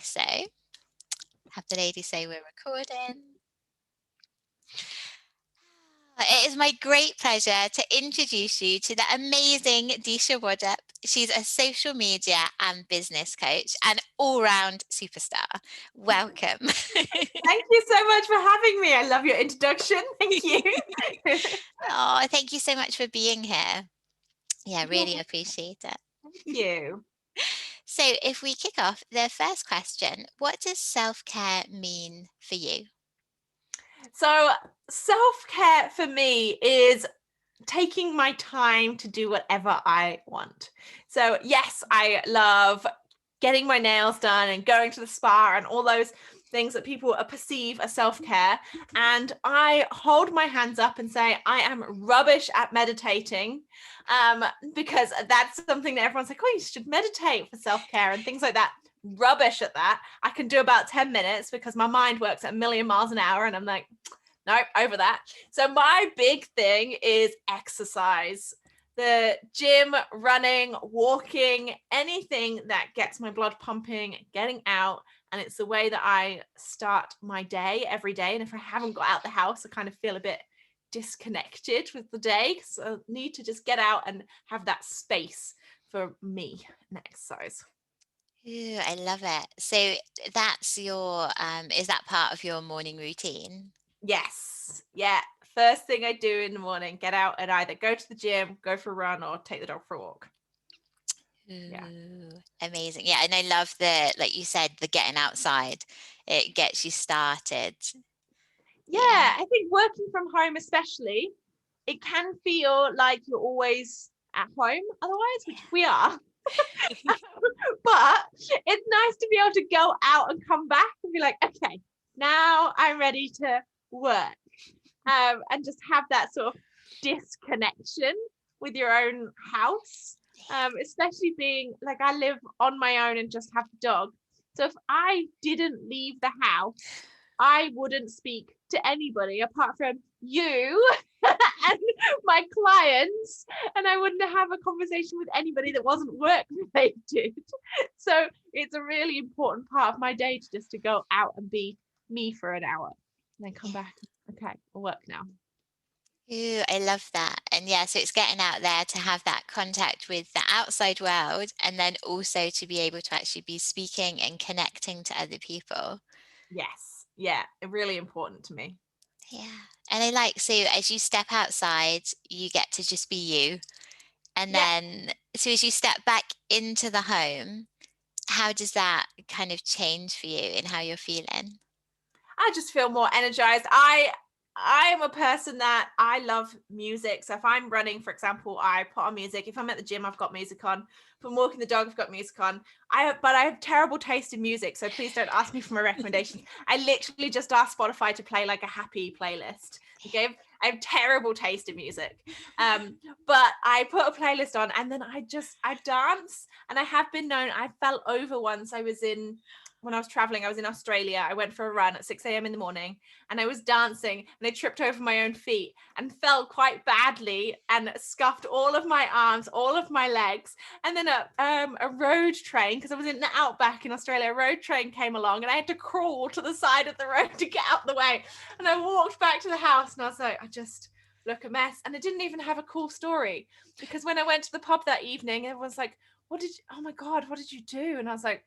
so have the lady say we're recording. It is my great pleasure to introduce you to the amazing Deasha Waddup. She's a social media and business coach and all-round superstar. Welcome. Thank you so much for having me. I love your introduction. Thank you. Oh, thank you so much for being here. Yeah, really appreciate it. Thank you. So if we kick off, the first question, what does self-care mean for you? So self-care for me is taking my time to do whatever I want. So yes, I love getting my nails done and going to the spa and all those things that people perceive as self-care. And I hold my hands up and say, I am rubbish at meditating, because that's something that everyone's like, oh, you should meditate for self-care and things like that. Rubbish at that. I can do about 10 minutes because my mind works at a million miles an hour and I'm like, nope, over that. So my big thing is exercise. The gym, running, walking, anything that gets my blood pumping, getting out. And it's the way that I start my day every day. And if I haven't got out the house, I kind of feel a bit disconnected with the day. So I need to just get out and have that space for me and exercise. Ooh, I love it. So that's your, is that part of your morning routine? Yes. Yeah. First thing I do in the morning, get out and either go to the gym, go for a run, or take the dog for a walk. Yeah. Ooh, amazing. Yeah, and I love like you said, the getting outside. It gets you started. Yeah, Yeah. I think working from home especially, it can feel like you're always at home otherwise, which we are. But it's nice to be able to go out and come back and be like, okay, now I'm ready to work. And just have that sort of disconnection with your own house. Especially being like, I live on my own and just have the dog. So if I didn't leave the house, I wouldn't speak to anybody apart from you and my clients, and I wouldn't have a conversation with anybody that wasn't work related. So it's a really important part of my day to go out and be me for an hour and then come back. Okay, I'll work now. Ooh, I love that. And yeah, so it's getting out there to have that contact with the outside world and then also to be able to actually be speaking and connecting to other people. Yes. Yeah, really important to me. Yeah. And I like, so as you step outside, you get to just be you. And Yeah. then, so as you step back into the home, how does that kind of change for you in how you're feeling? I just feel more energized. I am a person that I love music. So if I'm running, for example, I put on music. If I'm at the gym, I've got music on. If I'm walking the dog, I've got music on. But I have terrible taste in music, so please don't ask me for my recommendations. I literally just asked Spotify to play like a happy playlist. Okay, I have terrible taste in music. But I put a playlist on and then I dance. And I have been known, I fell over once. When I was traveling, I was in Australia. I went for a run at 6 a.m. in the morning and I was dancing and I tripped over my own feet and fell quite badly and scuffed all of my arms, all of my legs. And then a road train, because I was in the outback in Australia, a road train came along and I had to crawl to the side of the road to get out the way. And I walked back to the house and I was like, I just look a mess. And I didn't even have a cool story, because when I went to the pub that evening, everyone's like, oh my God, what did you do? And I was like,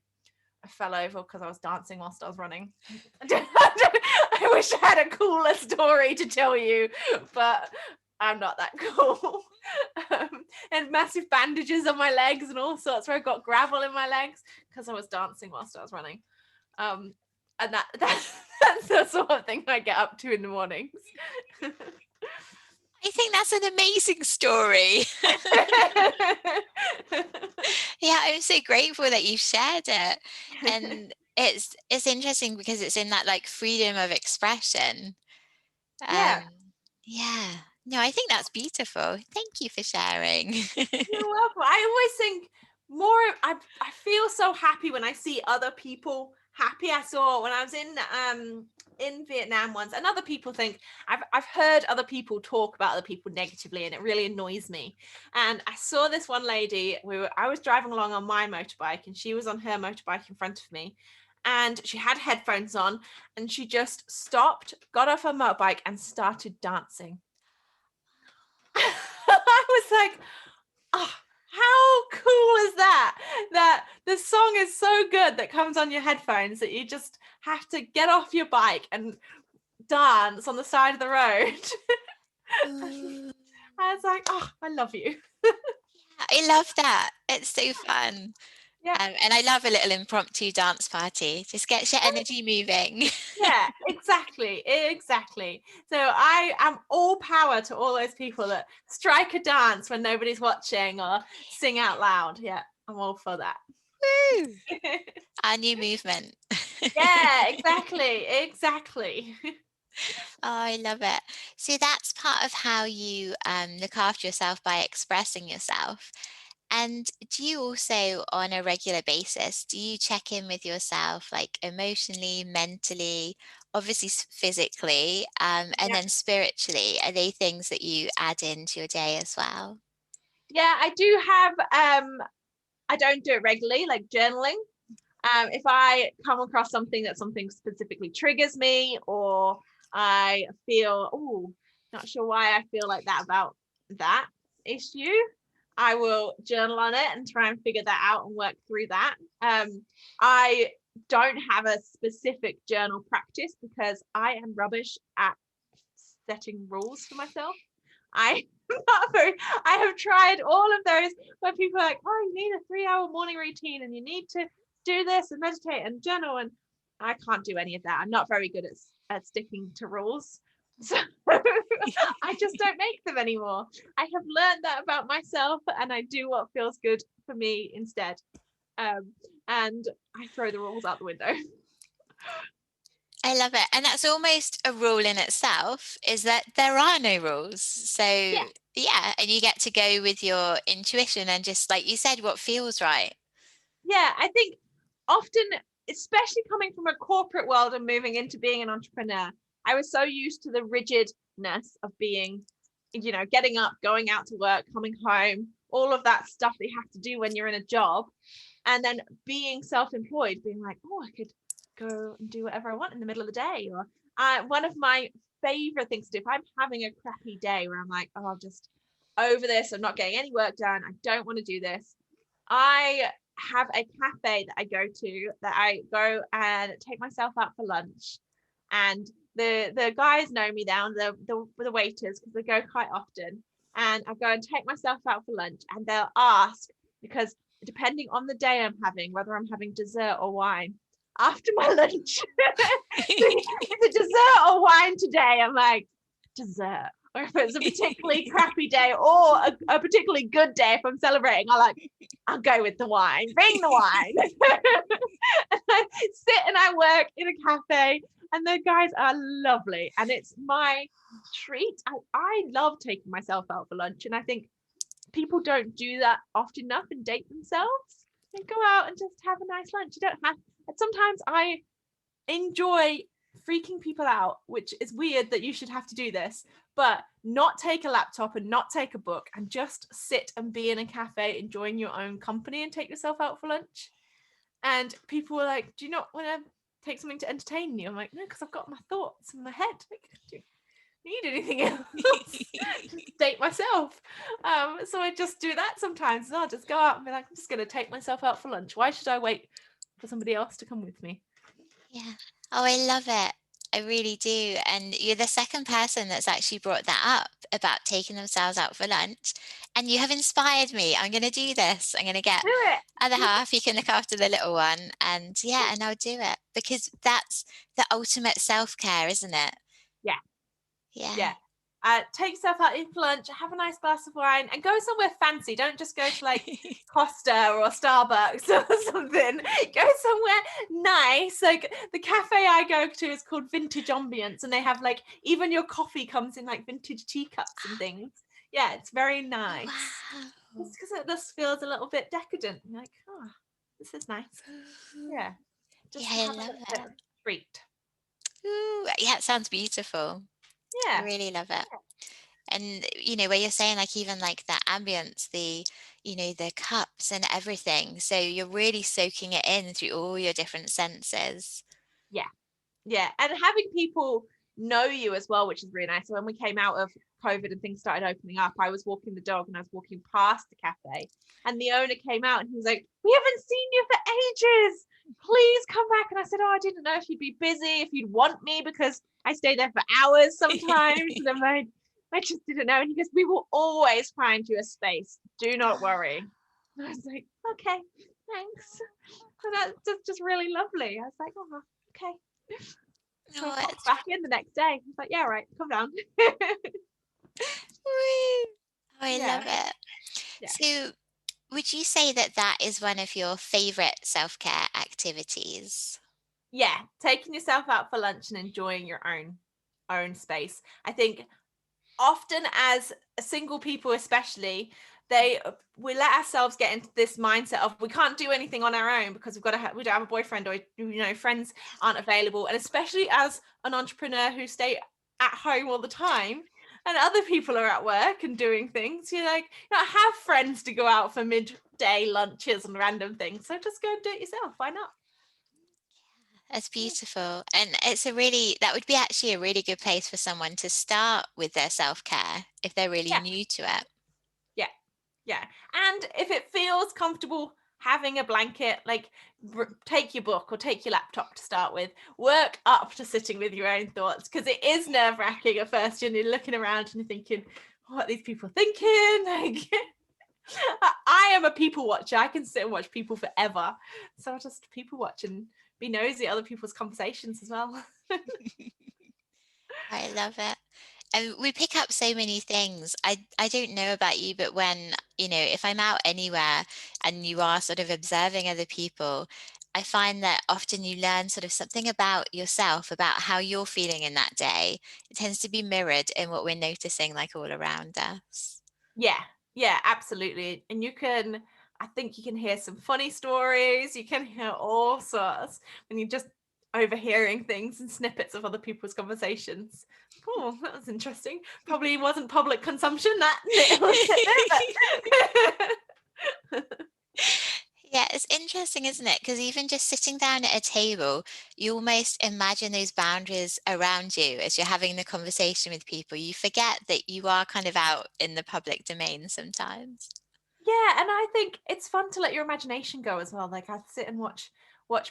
I fell over because I was dancing whilst I was running. I wish I had a cooler story to tell you, but I'm not that cool. And massive bandages on my legs and all sorts, where I got gravel in my legs because I was dancing whilst I was running. And that's the sort of thing I get up to in the mornings. I think that's an amazing story. Yeah, I'm so grateful that you shared it. And it's interesting because it's in that like freedom of expression. Yeah. Yeah. No, I think that's beautiful. Thank you for sharing. You're welcome. I always think I feel so happy when I see other people happy. I saw when I was in Vietnam once, and other people think I've heard other people talk about other people negatively, and it really annoys me. And I saw this one lady, I was driving along on my motorbike and she was on her motorbike in front of me, and she had headphones on, and she just stopped, got off her motorbike, and started dancing. I was like, oh, how cool is that? That the song is so good that comes on your headphones that you just have to get off your bike and dance on the side of the road. I was like, oh, I love you. I love that. It's so fun. Yeah. And I love a little impromptu dance party. Just gets your energy moving. Yeah, exactly. So I am all power to all those people that strike a dance when nobody's watching or sing out loud. Yeah, I'm all for that. Woo! Our new movement. Yeah, exactly. Oh, I love it. So that's part of how you look after yourself by expressing yourself. And do you also, on a regular basis, do you check in with yourself, like emotionally, mentally, obviously physically, and Yeah. then spiritually? Are they things that you add into your day as well? Yeah, I do have I don't do it regularly, like journaling. If I come across something specifically triggers me, or I feel, oh, not sure why I feel like that about that issue, I will journal on it and try and figure that out and work through that. I don't have a specific journal practice because I am rubbish at setting rules for myself. I I have tried all of those where people are like, oh, you need a 3-hour morning routine and you need to do this and meditate and journal, and I can't do any of that. I'm not very good at sticking to rules. So I just don't make them anymore. I have learned that about myself, and I do what feels good for me instead. And I throw the rules out the window. I love it. And that's almost a rule in itself, is that there are no rules. So, Yeah. yeah, and you get to go with your intuition and just, like you said, what feels right. Yeah, I think often, especially coming from a corporate world and moving into being an entrepreneur, I was so used to the rigidness of being, getting up, going out to work, coming home, all of that stuff that you have to do when you're in a job. And then being self-employed, being like, oh, I could go and do whatever I want in the middle of the day. Or one of my favorite things to do, if I'm having a crappy day where I'm like, oh, I'm just over this, I'm not getting any work done, I don't want to do this, I have a cafe that I go to, that I go and take myself out for lunch. And the guys know me now, the waiters, because they go quite often. And I go and take myself out for lunch, and they'll ask, because depending on the day I'm having, whether I'm having dessert or wine, after my lunch, if it's dessert or wine today, I'm like, dessert. Or if it's a particularly crappy day or a particularly good day, if I'm celebrating, I'll go with the wine. Bring the wine. And I sit and I work in a cafe, and the guys are lovely, and it's my treat. I love taking myself out for lunch, and I think people don't do that often enough and date themselves and go out and just have a nice lunch. You don't have. And sometimes I enjoy freaking people out, which is weird that you should have to do this, but not take a laptop and not take a book and just sit and be in a cafe enjoying your own company and take yourself out for lunch. And people were like, do you not want to take something to entertain you? I'm like, no, because I've got my thoughts in my head. Like, do you need anything else? Just date myself. So I just do that sometimes, and I'll just go out and be like, I'm just going to take myself out for lunch. Why should I wait for somebody else to come with me? Yeah. Oh, I love it. I really do. And you're the second person that's actually brought that up about taking themselves out for lunch. And you have inspired me. I'm going to do this. I'm going to get Do it. other half. You can look after the little one. And yeah, and I'll do it, because that's the ultimate self-care, isn't it? Yeah. Yeah. Yeah. Take yourself out for lunch, have a nice glass of wine, and go somewhere fancy. Don't just go to like Costa or Starbucks or something. Go somewhere nice. Like the cafe I go to is called Vintage Ambience, and they have like, even your coffee comes in like vintage teacups and things. Yeah, it's very nice. Wow. Just because it just feels a little bit decadent. You're like, oh, this is nice. Yeah. Just Yeah, I have a love little bit it. of a treat. Ooh, yeah, it sounds beautiful. I Yeah. really love it. And where you're saying like even like the ambience, the cups and everything, so you're really soaking it in through all your different senses. Yeah, and having people know you as well, which is really nice. So when we came out of COVID and things started opening up, I was walking the dog and I was walking past the cafe, and the owner came out and he was like, "We haven't seen you for ages. Please come back." And I said, "Oh, I didn't know if you'd be busy, if you'd want me, because I stay there for hours sometimes." And I'm like, "I just didn't know." And he goes, "We will always find you a space. Do not worry." And I was like, "Okay, thanks." So that's just really lovely. I was like, "Oh, okay." So I Oh, popped it's back in the next day. He's like, "Yeah, right, come down." woo. Oh, I love Yeah, it. yeah, So would you say that that is one of your favorite self-care activities? yeah. Taking yourself out for lunch and enjoying your own space. I think often as single people, especially, we let ourselves get into this mindset of we can't do anything on our own because we don't have a boyfriend, or friends aren't available, and especially as an entrepreneur who stay at home all the time and other people are at work and doing things, you're like, you don't have friends to go out for midday lunches and random things, so just go and do it yourself. Why not? That's beautiful. And that would be actually a really good place for someone to start with their self-care if they're really Yeah, new to it. yeah. Yeah. And if it feels comfortable having a blanket, like take your book or take your laptop to start with, work up to sitting with your own thoughts, because it is nerve wracking at first. And you're looking around and you're thinking, what are these people thinking? Like, I am a people watcher. I can sit and watch people forever. So I'll just people watch and be nosy at other people's conversations as well. I love it. And we pick up so many things. I don't know about you, but when, if I'm out anywhere and you are sort of observing other people, I find that often you learn sort of something about yourself, about how you're feeling in that day. It tends to be mirrored in what we're noticing, like all around us. Yeah, yeah, absolutely. And I think you can hear some funny stories. You can hear all sorts when you're just overhearing things and snippets of other people's conversations. Oh, that was interesting. Probably wasn't public consumption, that little tidbit, but Yeah, it's interesting, isn't it? Because even just sitting down at a table, you almost imagine those boundaries around you as you're having the conversation with people. You forget that you are kind of out in the public domain sometimes. yeah, and I think it's fun to let your imagination go as well. Like I sit and watch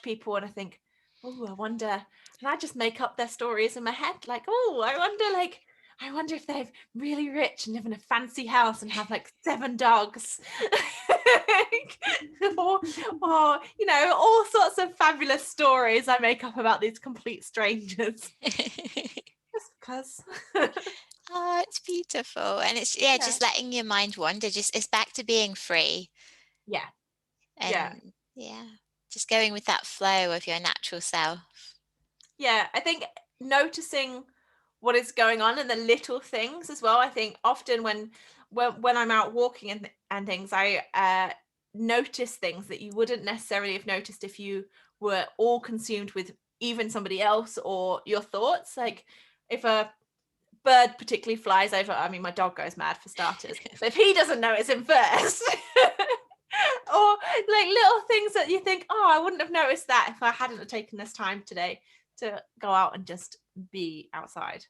people and I think, oh, I wonder, and I just make up their stories in my head. Like, oh, I wonder if they're really rich and live in a fancy house and have like 7 dogs. or, or all sorts of fabulous stories I make up about these complete strangers. Just because. Oh, it's beautiful. And it's, yeah, Yeah. just letting your mind wander. Just it's back to being free. Yeah. Yeah. And yeah, just going with that flow of your natural self. Yeah, I think noticing what is going on and the little things as well. I think often when I'm out walking and things, I notice things that you wouldn't necessarily have noticed if you were all consumed with even somebody else or your thoughts. Like if a bird particularly flies over, I mean, my dog goes mad for starters, but if he doesn't notice him first. Or like little things that you think, oh, I wouldn't have noticed that if I hadn't have taken this time today to go out and just be outside.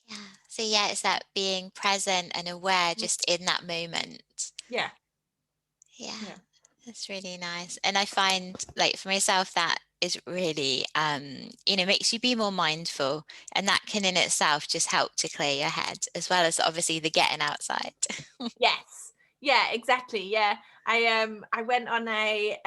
Yeah. So yeah, it's that being present and aware Mm. just in that moment. Yeah, Yeah, yeah, that's really nice. And I find like for myself that is really makes you be more mindful, and that can in itself just help to clear your head as well as obviously the getting outside. yes, yeah, exactly. Yeah, I went on a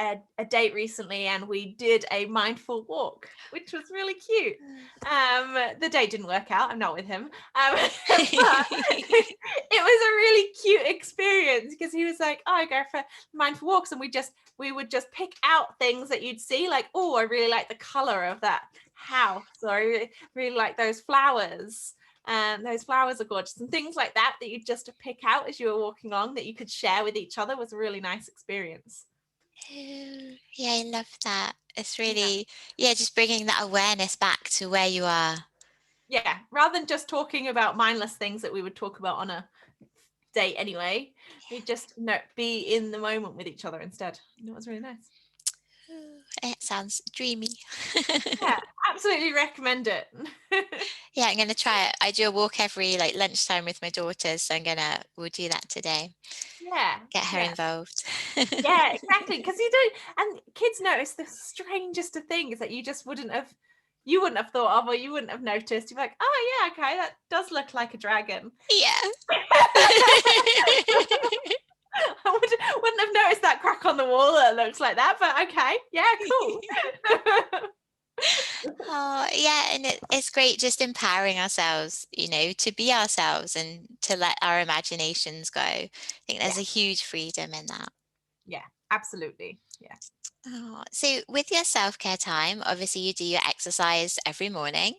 date recently and we did a mindful walk, which was really cute. The date didn't work out. I'm not with him. But it was a really cute experience because he was like, "Oh, I go for mindful walks," and we would just pick out things that you'd see, like, "Oh, I really like the color of that house," or "I really like those flowers." And those flowers are gorgeous, and things like that that you just pick out as you were walking along that you could share with each other was a really nice experience. Oh, yeah, I love that. It's Yeah, really, yeah, just bringing that awareness back to where you are. Yeah, rather than just talking about mindless things that we would talk about on a date anyway, we just be in the moment with each other instead. It was really nice. It sounds dreamy. Yeah, absolutely recommend it. Yeah, I'm gonna try it. I do a walk every like lunchtime with my daughters, so we'll do that today. Yeah, Get her involved. yeah, exactly. Because you don't, and kids notice the strangest of things that you just wouldn't have thought of, or you wouldn't have noticed. You're like, oh yeah, okay, that does look like a dragon. Yeah. I wouldn't have noticed that crack on the wall that looks like that, but okay, yeah, cool. Oh, yeah, and it's great just empowering ourselves, to be ourselves and to let our imaginations go. I think there's a huge freedom in that. Yeah, absolutely. Yeah. Oh, so with your self-care time, obviously you do your exercise every morning.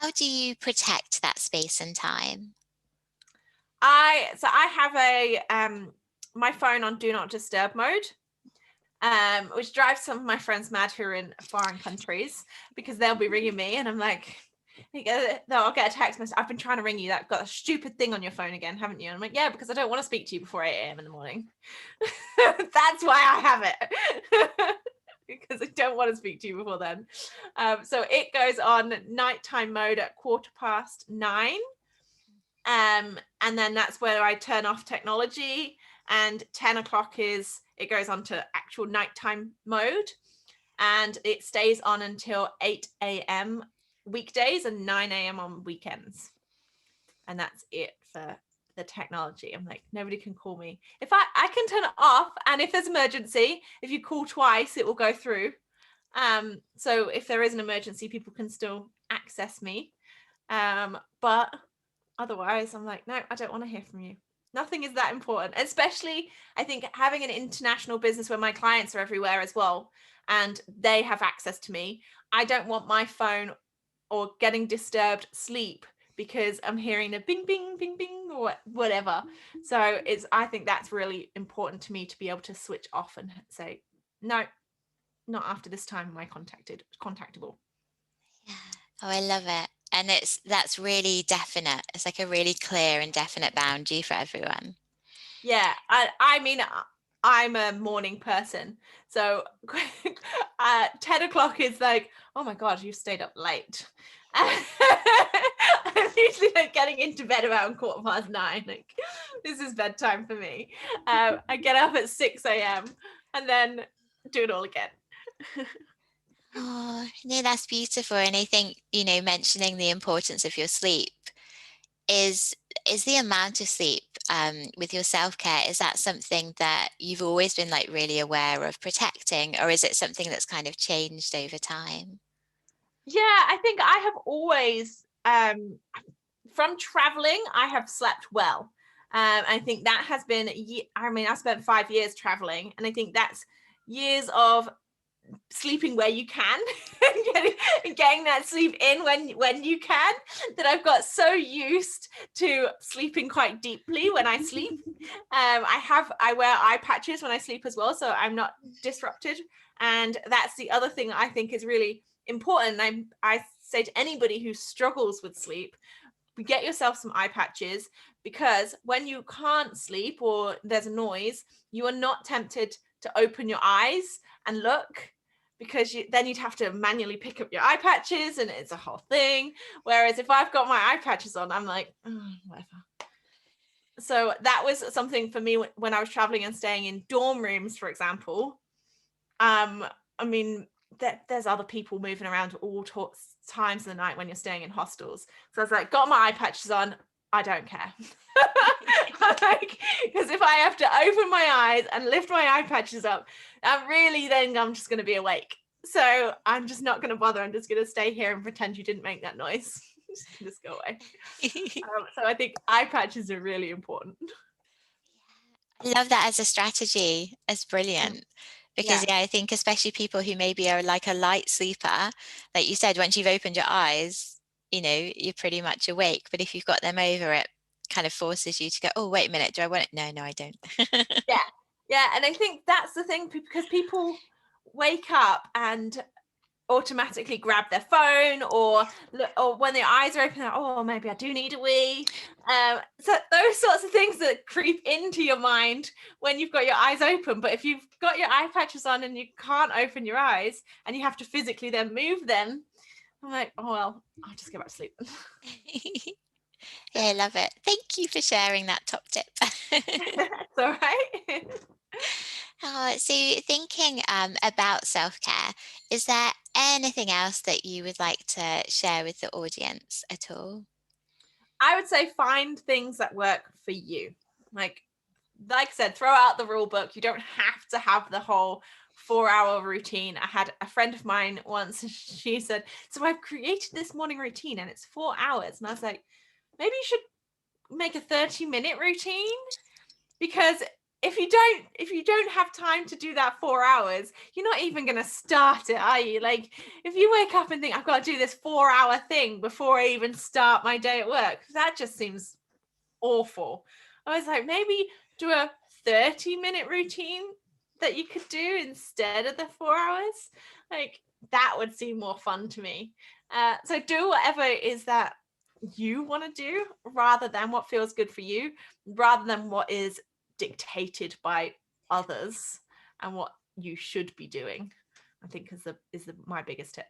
How do you protect that space and time? I have a my phone on do not disturb mode, which drives some of my friends mad who are in foreign countries, because they'll be ringing me and I'm like, I'll get a text message, I've been trying to ring you, that got a stupid thing on your phone again, haven't you? And I'm like, yeah, because I don't want to speak to you before 8 a.m. in the morning. That's why I have it. Because I don't want to speak to you before then. So it goes on nighttime mode at 9:15. And then that's where I turn off technology, and 10 o'clock it goes on to actual nighttime mode, and it stays on until 8 a.m. weekdays and 9 a.m. on weekends. And that's it for the technology. I'm like, nobody can call me. If I can turn it off, and if there's emergency, if you call twice, it will go through. So if there is an emergency, people can still access me. But otherwise, I'm like, no, I don't want to hear from you. Nothing is that important, especially I think having an international business where my clients are everywhere as well and they have access to me. I don't want my phone or getting disturbed sleep because I'm hearing a bing, bing, bing, bing, or whatever. So I think that's really important to me to be able to switch off and say, no, not after this time am I contactable. Yeah. Oh, I love it. And that's really definite. It's like a really clear and definite boundary for everyone. Yeah, I mean, I'm a morning person, so 10 o'clock is like, oh my god, you stayed up late. I'm usually like getting into bed around 9:15. Like, this is bedtime for me. I get up at 6 a.m. and then do it all again. Oh, no, that's beautiful. And I think, mentioning the importance of your sleep is the amount of sleep with your self-care, is that something that you've always been like really aware of protecting, or is it something that's kind of changed over time? Yeah, I think I have always, from traveling, I have slept well. I think that has been, I spent 5 years traveling, and I think that's years of sleeping where you can and getting that sleep in when you can, that I've got so used to sleeping quite deeply when I sleep. I wear eye patches when I sleep as well, so I'm not disrupted. And that's the other thing I think is really important. I say to anybody who struggles with sleep, get yourself some eye patches, because when you can't sleep or there's a noise, you are not tempted to open your eyes and look, because then you'd have to manually pick up your eye patches and it's a whole thing. Whereas if I've got my eye patches on, I'm like, oh, whatever. So that was something for me when I was traveling and staying in dorm rooms, for example. I mean, there's other people moving around all times of the night when you're staying in hostels. So I was like, got my eye patches on, I don't care. Because if I have to open my eyes and lift my eye patches up, I'm just going to be awake. So I'm just not going to bother. I'm just going to stay here and pretend you didn't make that noise. Just go away. So I think eye patches are really important. I love that as a strategy. It's brilliant. Because Yeah. I think especially people who maybe are like a light sleeper, like you said, once you've opened your eyes, you're pretty much awake. But if you've got them over, it kind of forces you to go, oh, wait a minute, do I want it? No, I don't. Yeah. And I think that's the thing, because people wake up and automatically grab their phone, or when their eyes are open, oh, maybe I do need a wee. So those sorts of things that creep into your mind when you've got your eyes open. But if you've got your eye patches on and you can't open your eyes and you have to physically then move them, I'm like, oh well, I'll just go back to sleep. Yeah, I love it. Thank you for sharing that top tip. That's all right. So thinking about self-care, is there anything else that you would like to share with the audience at all? I would say find things that work for you. Like I said, throw out the rule book. You don't have to have the whole 4-hour routine. I had a friend of mine once, she said, so I've created this morning routine and it's 4 hours. And I was like, maybe you should make a 30-minute routine, because if you don't have time to do that 4 hours, you're not even going to start it, are you? Like, if you wake up and think, I've got to do this 4-hour thing before I even start my day at work, that just seems awful. I was like, maybe do a 30-minute routine that you could do instead of the 4 hours. Like, that would seem more fun to me. So do whatever it is that you want to do, rather than what feels good for you, rather than what is dictated by others and what you should be doing, I think is my biggest tip.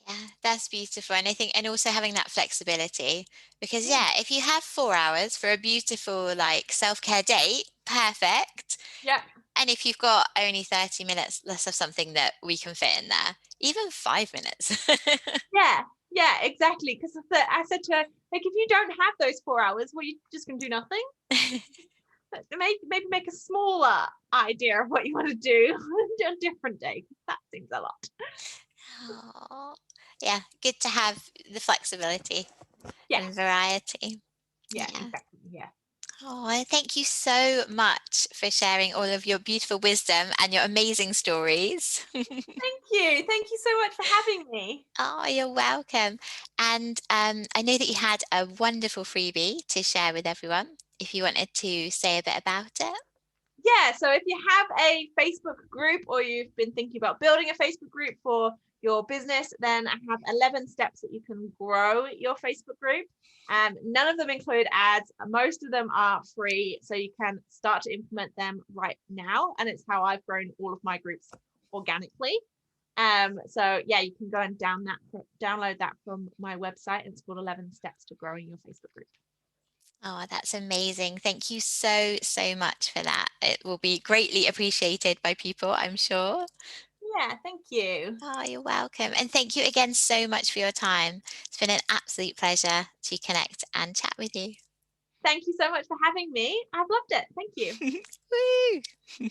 Yeah, that's beautiful. And I think, and also having that flexibility, because yeah, if you have 4 hours for a beautiful like self-care date, perfect. Yeah. And if you've got only 30 minutes, let's have something that we can fit in there, even 5 minutes. Yeah, exactly. Because I said to her, like, if you don't have those 4 hours, well, you're just gonna do nothing. Maybe make a smaller idea of what you want to do on a different day. That seems a lot. Oh, yeah, good to have the flexibility Yeah, and variety. yeah, Yeah. exactly. Yeah. Oh, thank you so much for sharing all of your beautiful wisdom and your amazing stories. Thank you. Thank you so much for having me. Oh, you're welcome. And I know that you had a wonderful freebie to share with everyone. If you wanted to say a bit about it. Yeah, so if you have a Facebook group, or you've been thinking about building a Facebook group for your business, then I have 11 steps that you can grow your Facebook group. None of them include ads. Most of them are free, so you can start to implement them right now. And it's how I've grown all of my groups organically. So yeah, you can go and download that from my website. It's called 11 Steps to Growing Your Facebook Group. Oh, that's amazing. Thank you so, so much for that. It will be greatly appreciated by people, I'm sure. Yeah, thank you. Oh, you're welcome. And thank you again so much for your time. It's been an absolute pleasure to connect and chat with you. Thank you so much for having me. I've loved it. Thank you. Woo!